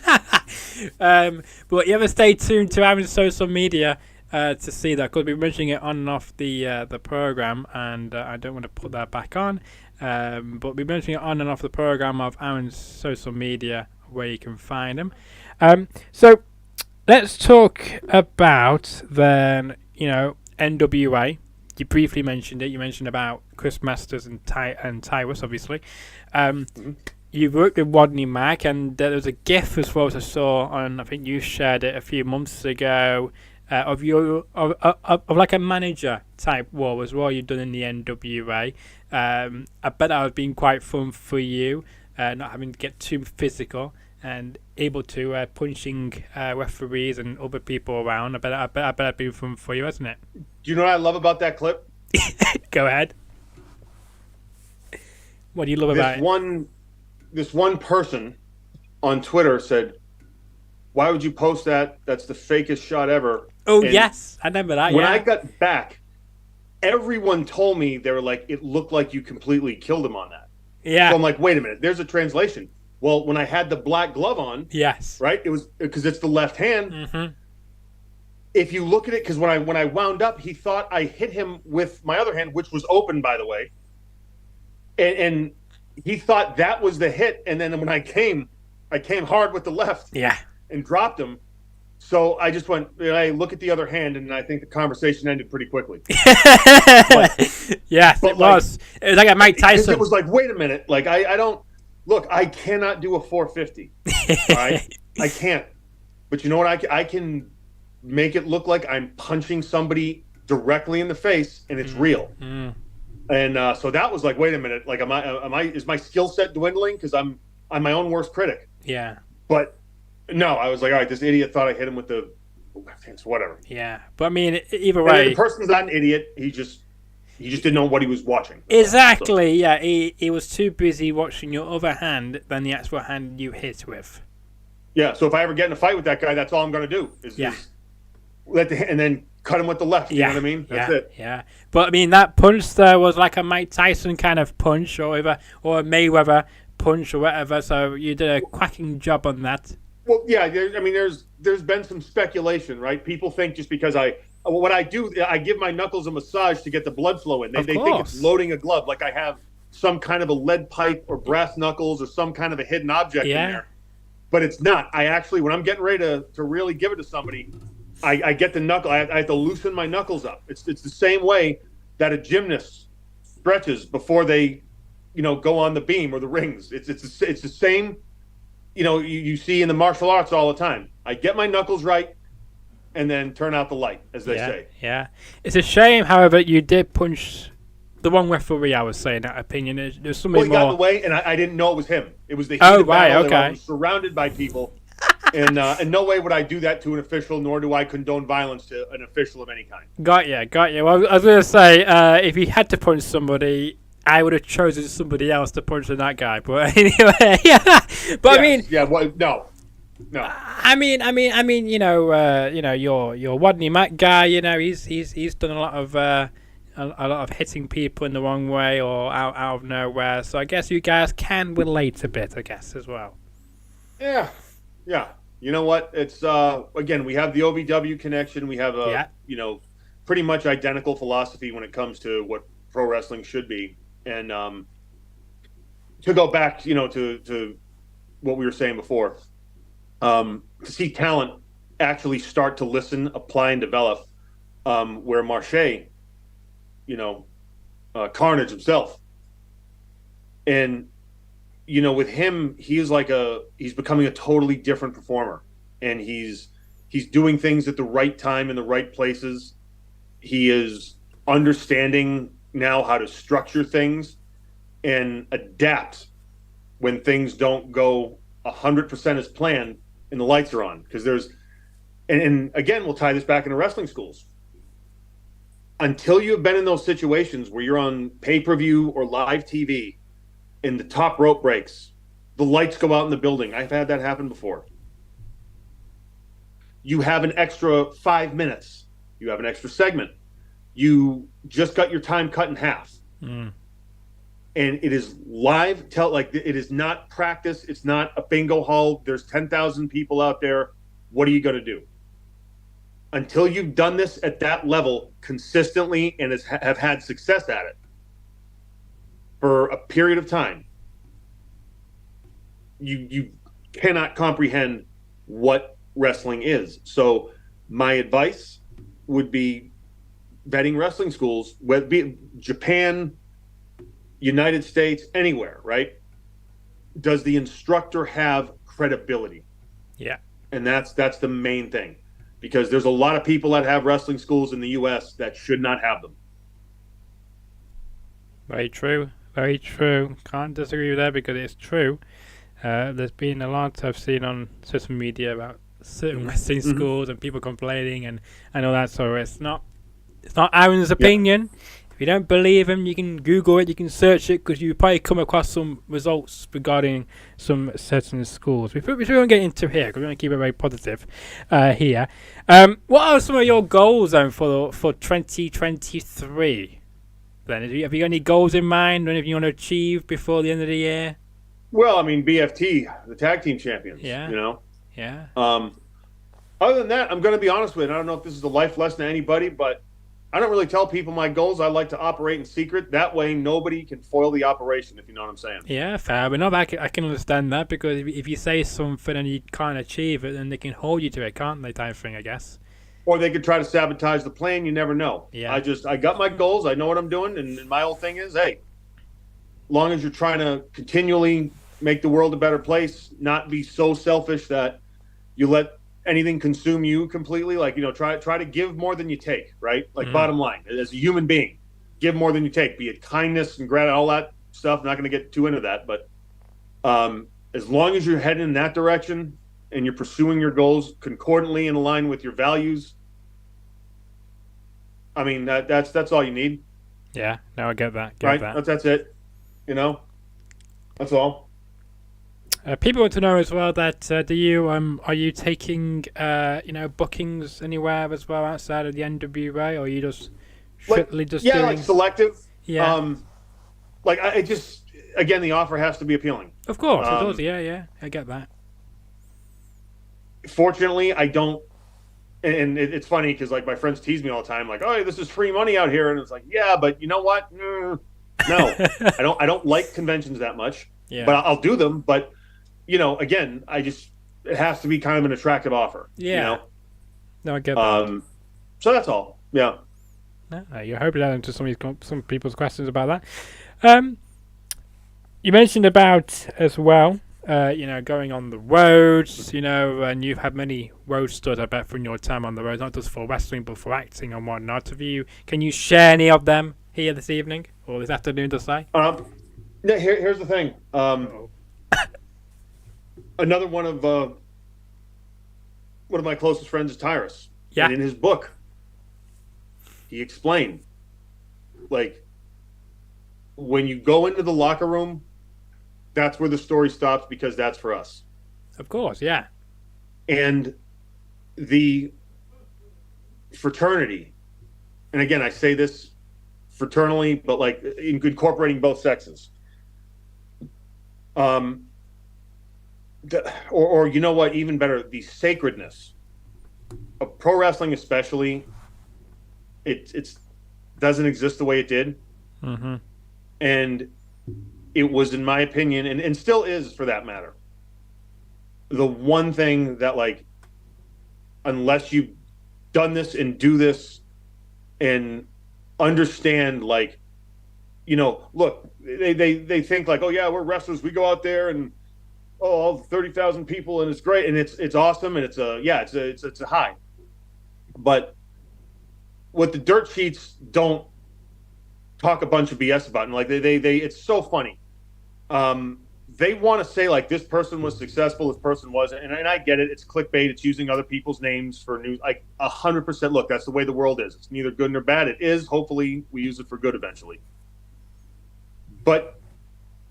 But you ever stay tuned to Aron's social media to see that, because we're mentioning it on and off the program, and I don't want to put that back on. But we're mentioning it on and off the program of Aron's social media, where you can find him. So let's talk about then, NWA. You briefly mentioned it. You mentioned about Chris Masters and Tyrus, obviously. You worked with Rodney Mack, and there was a GIF as well as I saw on. I think you shared it a few months ago of like a manager type role as well. You've done in the NWA. I bet that has been quite fun for you, not having to get too physical and able to punching referees and other people around. I bet it's been fun for you, hasn't it? Do you know what I love about that clip? Go ahead. What do you love about it? This one person on Twitter said, "Why would you post that? That's the fakest shot ever." Oh, and yes. I remember that, when I got back, everyone told me, they were like, it looked like you completely killed him on that. Yeah. So I'm like, wait a minute, there's a translation. Well, when I had the black glove on, yes, right, it was because it's the left hand. Mm-hmm. If you look at it, because when I wound up, he thought I hit him with my other hand, which was open, by the way, and he thought that was the hit. And then when I came hard with the left, and dropped him. So I just went, I look at the other hand, and I think the conversation ended pretty quickly. Yes, it was. It was like a Mike Tyson. It was like, wait a minute, like I don't. Look, I cannot do a 450. All right? I can't. But you know what? I can make it look like I'm punching somebody directly in the face, and it's real. And so that was like, wait a minute. Like, is my skill set dwindling? Because I'm my own worst critic. Yeah. But no, I was like, all right, this idiot thought I hit him with the whatever. Yeah. But I mean, either way, the person's not an idiot. He just didn't know what he was watching. Exactly, yeah. He was too busy watching your other hand than the actual hand you hit with. Yeah, so if I ever get in a fight with that guy, that's all I'm going to do. And then cut him with the left, you know what I mean? That's it. Yeah, but I mean, that punch there was like a Mike Tyson kind of punch, or a Mayweather punch or whatever, so you did a quacking job on that. Well, yeah, there's been some speculation, right? People think just because what I do, I give my knuckles a massage to get the blood flow in. They think it's loading a glove, like I have some kind of a lead pipe or brass knuckles or some kind of a hidden object in there. But it's not. I actually, when I'm getting ready to really give it to somebody, I get the knuckle. I have to loosen my knuckles up. It's the same way that a gymnast stretches before they, go on the beam or the rings. It's the same. You see in the martial arts all the time. I get my knuckles right, and then turn out the light, as they say. Yeah. It's a shame, however, you did punch the wrong referee. I was saying that opinion. There's something Well, he got in more. the way, and I didn't know it was him. It was the heat Oh, of right, battle. okay. I was surrounded by people, and in no way would I do that to an official, nor do I condone violence to an official of any kind. Got you. Well, I was going to say, if he had to punch somebody, I would have chosen somebody else to punch than that guy. But anyway, yeah. But Yes, no. I mean, your Rodney Mack guy, he's done a lot of hitting people in the wrong way or out of nowhere. So I guess you guys can relate a bit, I guess, as well. Yeah. You know what? It's again, we have the OVW connection. We have a pretty much identical philosophy when it comes to what pro wrestling should be. And to go back, to what we were saying before, to see talent actually start to listen, apply, and develop, where Marche, Carnage himself, and with him, he's becoming a totally different performer, and he's doing things at the right time in the right places. He is understanding now how to structure things and adapt when things don't go 100% as planned and the lights are on. Because and again, we'll tie this back into wrestling schools. Until you've been in those situations where you're on pay-per-view or live TV and the top rope breaks, the lights go out in the building. I've had that happen before. You have an extra 5 minutes. You have an extra segment. You just got your time cut in half. And it is live. It is not practice. It's not a bingo hall. There's 10,000 people out there. What are you going to do? Until you've done this at that level consistently and have had success at it for a period of time, you cannot comprehend what wrestling is. So my advice would be vetting wrestling schools, whether it be Japan, United States, anywhere, right? Does the instructor have credibility? Yeah. And that's the main thing. Because there's a lot of people that have wrestling schools in the U.S. that should not have them. Very true. Can't disagree with that because it's true. There's been a lot I've seen on social media about certain wrestling schools and people complaining and all that. So it's not Aaron's opinion. If you don't believe him, you can Google it, you can search it, because you probably come across some results regarding some certain schools. We're going to get into here, because we're going to keep it very positive here. What are some of your goals then for 2023? Then have you got any goals in mind, or anything you want to achieve before the end of the year? Well, I mean, BFT, the tag team champions. Yeah. Yeah. Other than that, I'm going to be honest with you. I don't know if this is a life lesson to anybody, but I don't really tell people my goals. I like to operate in secret. That way, nobody can foil the operation, if you know what I'm saying. Yeah, fair enough. I can understand that, because if you say something and you can't achieve it, then they can hold you to it, can't they, type thing, I guess. Or they could try to sabotage the plan. You never know. Yeah. I got my goals. I know what I'm doing. And my whole thing is, hey, long as you're trying to continually make the world a better place, not be so selfish that you let anything consume you completely. Like, try to give more than you take, right? Like, bottom line, as a human being, give more than you take, be it kindness and gratitude, all that stuff. I'm not going to get too into that, but as long as you're heading in that direction and you're pursuing your goals concordantly in line with your values, I mean, that's all you need. Yeah, no, I get that. Right? That's it. That's all. People want to know as well that are you taking bookings anywhere as well outside of the NWA, or are you just strictly doing? Like selective. Yeah. I just, again, the offer has to be appealing. Of course, it does. Yeah, I get that. Fortunately, I don't, and it's funny because like my friends tease me all the time, like, "Oh, this is free money out here," and it's like, yeah, but you know what? No, I don't like conventions that much. Yeah. But I'll do them. But again, it has to be kind of an attractive offer. Yeah. No, I get that. So that's all. Yeah. No, you're hoping to answer some people's questions about that. You mentioned about as well going on the roads, and you've had many road stories, I bet, from your time on the road, not just for wrestling, but for acting and whatnot. Can you share any of them here this evening or this afternoon to say? Here's the thing. Another one of my closest friends is Tyrus. Yeah. And in his book, he explained, like, when you go into the locker room, that's where the story stops because that's for us. Of course, yeah. And the fraternity, and again, I say this fraternally, but like incorporating both sexes. Or you know what, even better, the sacredness of pro wrestling, especially, it's doesn't exist the way it did. Mm-hmm. And it was, in my opinion, and still is for that matter, the one thing that, like, unless you've done this and do this and understand, like, look, they think like, oh yeah, we're wrestlers, we go out there and all 30,000 people and it's great and it's awesome and it's a high. But what the dirt sheets don't talk a bunch of BS about, and like they it's so funny. They want to say like this person was successful, this person wasn't, and I get it. It's clickbait. It's using other people's names for news. Like 100%. Look, that's the way the world is. It's neither good nor bad. It is. Hopefully, we use it for good eventually. But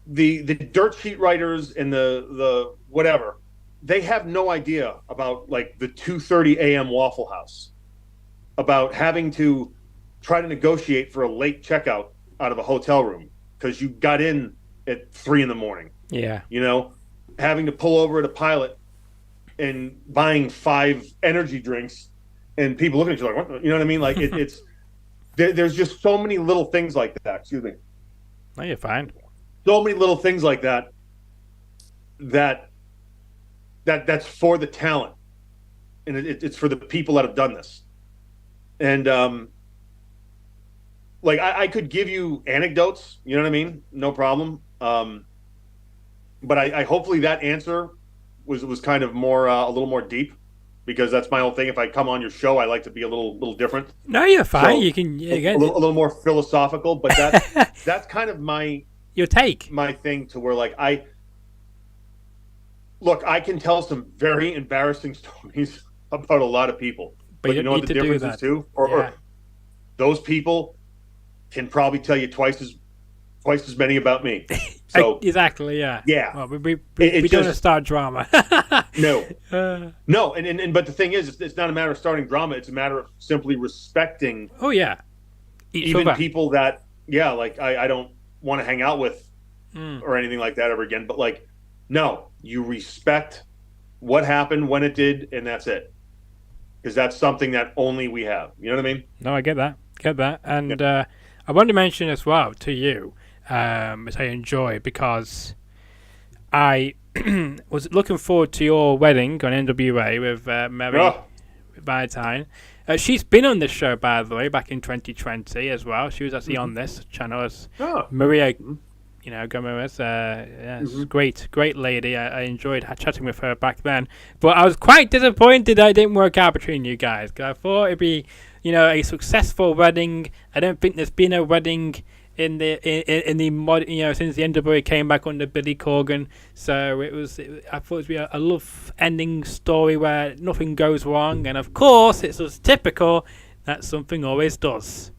the dirt sheet writers and the whatever, they have no idea about like the 2:30 a.m. Waffle House, about having to try to negotiate for a late checkout out of a hotel room because you got in at 3 a.m. Yeah. Having to pull over at a Pilot and buying 5 energy drinks and people looking at you like, what? You know what I mean? Like it's there's just so many little things like that. Excuse me. No, you're fine. So many little things like that's for the talent, and it's for the people that have done this. And like I could give you anecdotes, you know what I mean? No problem. But I hopefully that answer was kind of more a little more deep, because that's my whole thing. If I come on your show, I like to be a little different. No, you're fine. So, you can a little more philosophical, but that's kind of your take, my thing, to where like I can tell some very embarrassing stories about a lot of people, but you know what the difference is too, or those people can probably tell you twice as many about me. So exactly, yeah. Well, we don't want to start drama. No, and but the thing is, it's not a matter of starting drama. It's a matter of simply respecting. Oh yeah, even people that like I don't want to hang out with or anything like that ever again. But like, no, you respect what happened when it did, and that's it. Because that's something that only we have. You know what I mean? No, I get that. And I want to mention as well to you, as I enjoy, because I was looking forward to your wedding on NWA with Mary Valentine. She's been on this show, by the way, back in 2020 as well. She was actually on this channel as Maria, Gomez. Great lady. I enjoyed chatting with her back then. But I was quite disappointed that it didn't work out between you guys, because I thought it'd be, a successful wedding. I don't think there's been a wedding in the mod, since the NWA came back under Billy Corgan. So I thought it'd be a love ending story where nothing goes wrong, and of course it's as typical that something always does.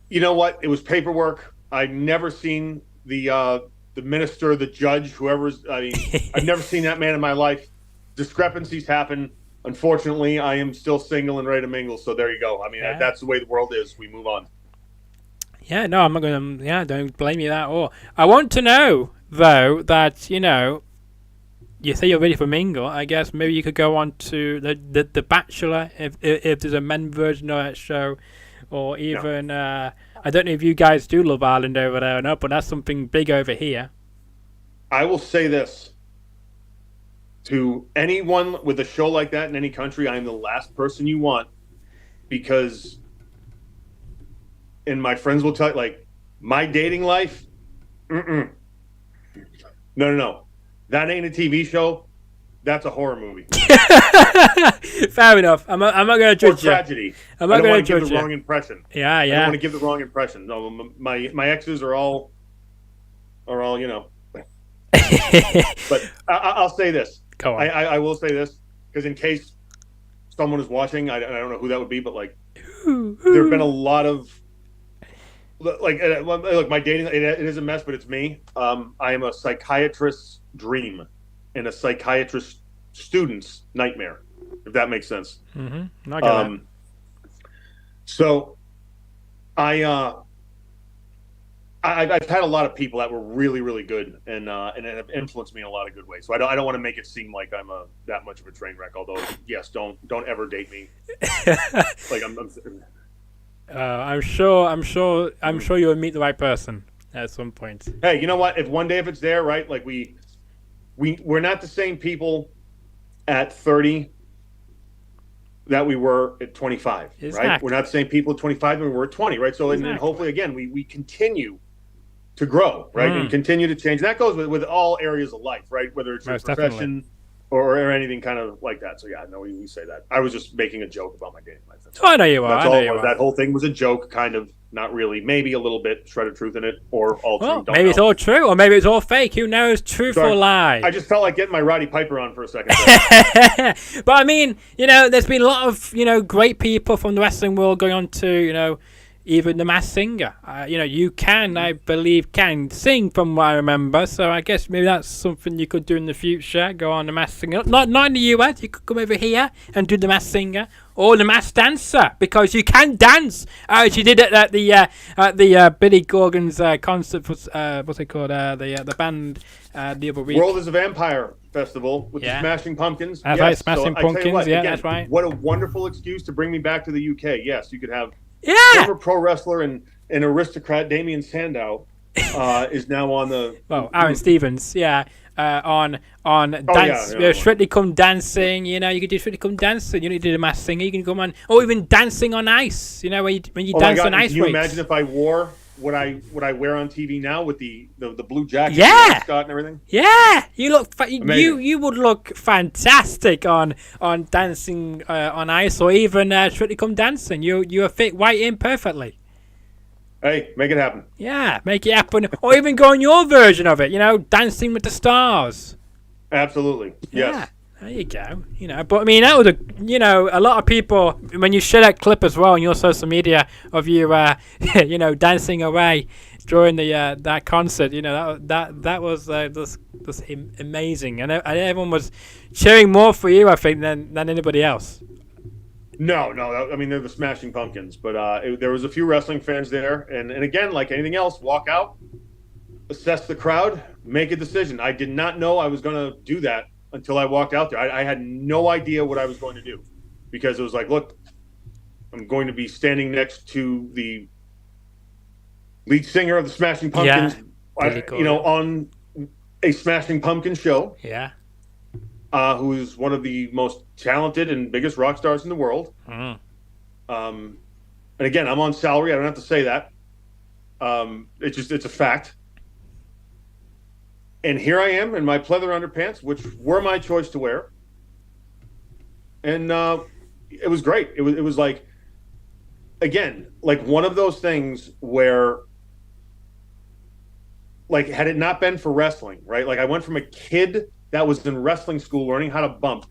You know what? It was paperwork. I've never seen the minister, the judge, whoever's. I mean, I've never seen that man in my life. Discrepancies happen. Unfortunately, I am still single and ready to mingle. So there you go. I mean, that's the way the world is. We move on. Yeah, no, I'm not going to. Yeah, don't blame you at all. I want to know though that you say you're ready for mingle. I guess maybe you could go on to the Bachelor if there's a men version of that show, or even I don't know if you guys do Love Island over there or not, but that's something big over here. I will say this to anyone with a show like that in any country: I am the last person you want, because, and my friends will tell you, like, my dating life, No. That ain't a TV show. That's a horror movie. Fair enough. I'm not going to judge you. Tragedy. I'm I not don't going want to to give judge the you. wrong impression. Yeah. I don't want to give the wrong impression. No, my exes are all, you know. But I'll say this. Go on. I will say this because in case someone is watching, I don't know who that would be, but like there have been a lot of look, my dating it is a mess, but it's me. I am a psychiatrist's dream and a psychiatrist student's nightmare, if that makes sense. Mm-hmm. I get that. So I've had a lot of people that were really, really good and have influenced me in a lot of good ways. So I don't want to make it seem like I'm that much of a train wreck. Although, yes, don't ever date me. Like I'm sure you'll meet the right person at some point. Hey, you know what? If it's there, right? Like we're not the same people at 30 that we were at 25, Exactly. Right? We're not the same people at 25 that we were at 20, right? So Exactly. and hopefully again we continue to grow, right? And continue to change. And that goes with all areas of life, right? Whether it's your profession or anything kind of like that. So yeah, no, we say that. I was just making a joke about my dating life. I know you are. That whole thing was a joke, kind of, not really. Maybe a little bit shred of truth in it, or all true. Well, maybe it's all true, or maybe it's all fake. Who knows? Truth or lie? I just felt like getting my Roddy Piper on for a second. But I mean, there's been a lot of great people from the wrestling world going on to even the Masked Singer. You I believe, can sing from what I remember. So I guess maybe that's something you could do in the future. Go on the Masked Singer. Not in the US. You could come over here and do the Masked Singer or the Masked Dancer, because you can dance. She did it at the Billy Corgan's concert. What's it called? The band the other week. World is a Vampire Festival with the Smashing Pumpkins. That's right, Smashing Pumpkins. That's right. What a wonderful excuse to bring me back to the UK. Yes, you could have. Yeah. Former pro wrestler and aristocrat Damien Sandow is now on the Aron Stevens, on dance, Strictly Come Dancing. You could do Strictly Come Dancing. You don't need to do the Masked Singer. You can come on, or even Dancing on Ice. When you dance on ice. Can you imagine if I wore what I wear on TV now with the blue jacket, and Scott and everything? Yeah, you look. You would look fantastic on Dancing on Ice, or even Strictly Come Dancing. You fit right in perfectly. Hey, make it happen. Yeah, make it happen, or even go on your version of it. Dancing with the Stars. Absolutely. Yes. Yeah. There you go. But I mean, that was a lot of people, when you share that clip as well on your social media of you, dancing away during that concert, that was just amazing, and everyone was cheering more for you, I think, than anybody else. No. I mean, they're the Smashing Pumpkins, but there was a few wrestling fans there, and again, like anything else, walk out, assess the crowd, make a decision. I did not know I was going to do that until I walked out there. I had no idea what I was going to do, because it was like, look, I'm going to be standing next to the lead singer of the Smashing Pumpkins, on a Smashing Pumpkins show. Yeah. Who is one of the most talented and biggest rock stars in the world. Mm. And again, I'm on salary. I don't have to say that. It's a fact. And here I am in my pleather underpants, which were my choice to wear. And it was great. It was like, again, like one of those things where, like, had it not been for wrestling, right? Like, I went from a kid that was in wrestling school learning how to bump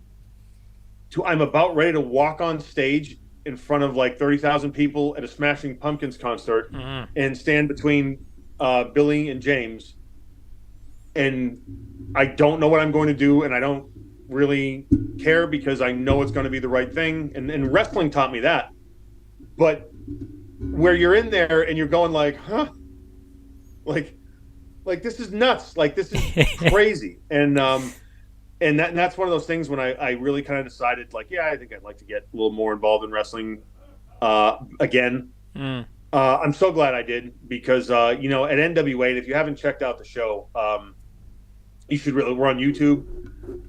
to I'm about ready to walk on stage in front of like 30,000 people at a Smashing Pumpkins concert and stand between Billy and James. And I don't know what I'm going to do, and I don't really care because I know it's going to be the right thing. And wrestling taught me that. But where you're in there and you're going like, huh? Like this is nuts. Like this is crazy. And that's one of those things when I really kind of decided, like, yeah, I think I'd like to get a little more involved in wrestling again. I'm so glad I did, because at NWA, and if you haven't checked out the show, you should really. We're on YouTube,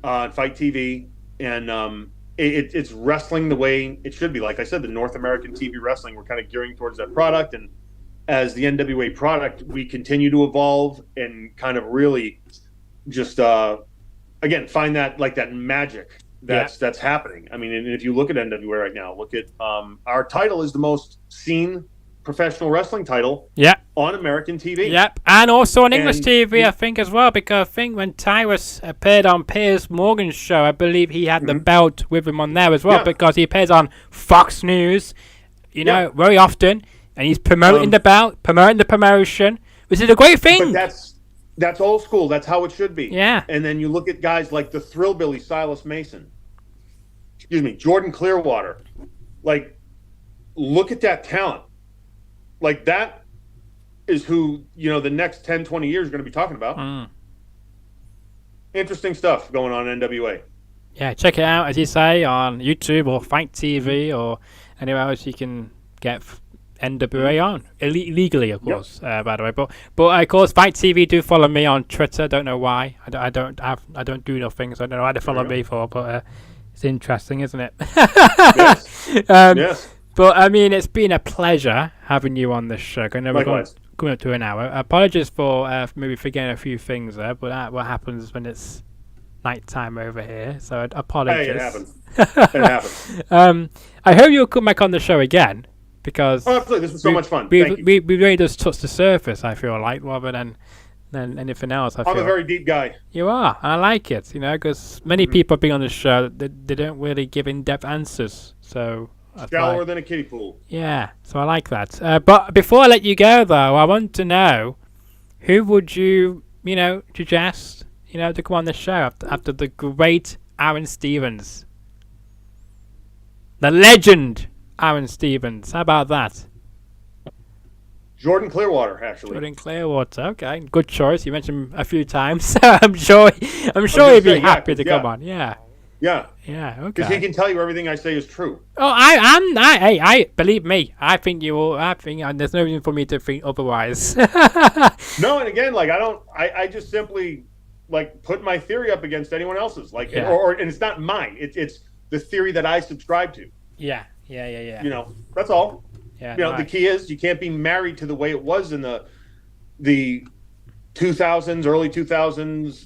on Fight TV, and it's wrestling the way it should be. Like I said, the North American TV wrestling, we're kind of gearing towards that product, and as the NWA product, we continue to evolve and kind of really just again find that like that magic that's happening. I mean, and if you look at NWA right now, look at our title is the most seen professional wrestling title on American TV. Yep, and also on English TV, I think, as well, because I think when Tyrus appeared on Piers Morgan's show, I believe he had the belt with him on there as well, because he appears on Fox News, you know, very often, and he's promoting the belt, promoting the promotion, which is a great thing. But that's old school. That's how it should be. Yeah. And then you look at guys like the Thrillbilly Silas Mason. Excuse me, Jordan Clearwater. Like, look at that talent. Like, that is who, you know, the next 10, 20 years are going to be talking about. Interesting stuff going on in NWA. Yeah, check it out, as you say, on YouTube or Fight TV or anywhere else you can get NWA on. Illegally, of course, by the way. But of course, Fight TV do follow me on Twitter. Don't know why. I don't do nothing, so I don't know why they follow me for, but it's interesting, isn't it? Yes. Yes. But I mean, it's been a pleasure having you on this show. I know we're coming up to an hour. Apologies for maybe forgetting a few things there, but that's what happens when it's night time over here. So apologies. Hey, it happens. It happens. I hope you'll come back on the show again, because absolutely, this was so much fun. We really just touched the surface, I feel like, rather than anything else. I'm a very deep guy. You are. I like it, you know, because many people being on the show, they don't really give in-depth answers. So shallower than a kiddie pool. Yeah, so I like that. But before I let you go, though, I want to know, who would you suggest, to come on the show after the great Aron Stevens? The legend Aron Stevens. How about that? Jordan Clearwater, actually. Jordan Clearwater, okay. Good choice. You mentioned him a few times, so I'm sure he'd be happy to come on. Yeah. Yeah. Yeah, okay. Because he can tell you everything I say is true. Oh, I believe me. I think you will. I think there's no reason for me to think otherwise. No, and again, like I just simply like put my theory up against anyone else's, like, and it's not mine. It's the theory that I subscribe to. Yeah. You know, that's all. Yeah. The key is you can't be married to the way it was in the 2000s, early 2000s.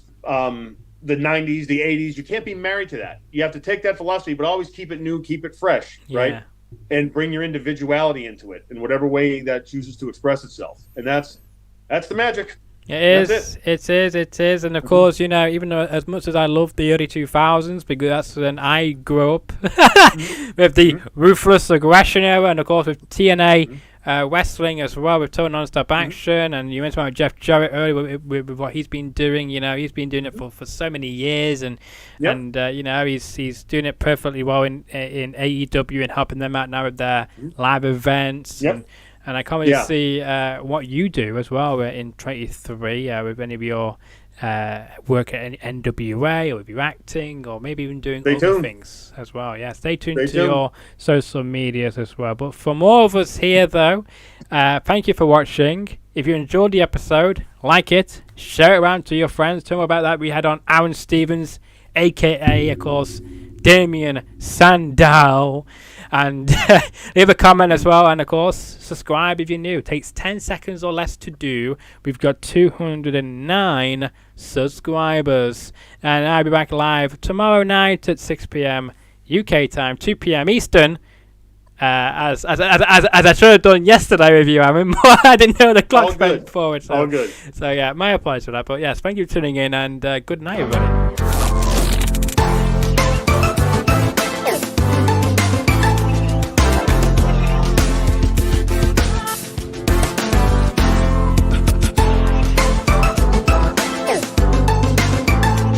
The 90s, the 80s, you can't be married to that. You have to take that philosophy, but always keep it new, keep it fresh, right? And bring your individuality into it in whatever way that chooses to express itself. And that's the magic. It is. And of course, even though as much as I love the early 2000s, because that's when I grew up with the ruthless aggression era, and of course with TNA wrestling as well, with total non-stop action. And you mentioned about Jeff Jarrett earlier with what he's been doing. He's been doing it for so many years, and he's doing it perfectly well in AEW and helping them out now with their live events. And I can't really see what you do as well in 23 with any of your work at NWA, or with your acting, or maybe even doing other things as well. Yeah, stay tuned to your social medias as well. But from all of us here, though, thank you for watching. If you enjoyed the episode, like it, share it around to your friends. Tell them about that. We had on Aron Stevens, a.k.a., of course, Damien Sandow. And leave a comment as well, and of course subscribe if you're new. It takes 10 seconds or less to do. We've got 209 subscribers, and I'll be back live tomorrow night at 6 p.m. UK time, 2 p.m. Eastern, as I should have done yesterday with you, Aaron. I didn't know the clock went forward. So, all good. So yeah, my apologies for that, but yes, thank you for tuning in, and good night, everybody.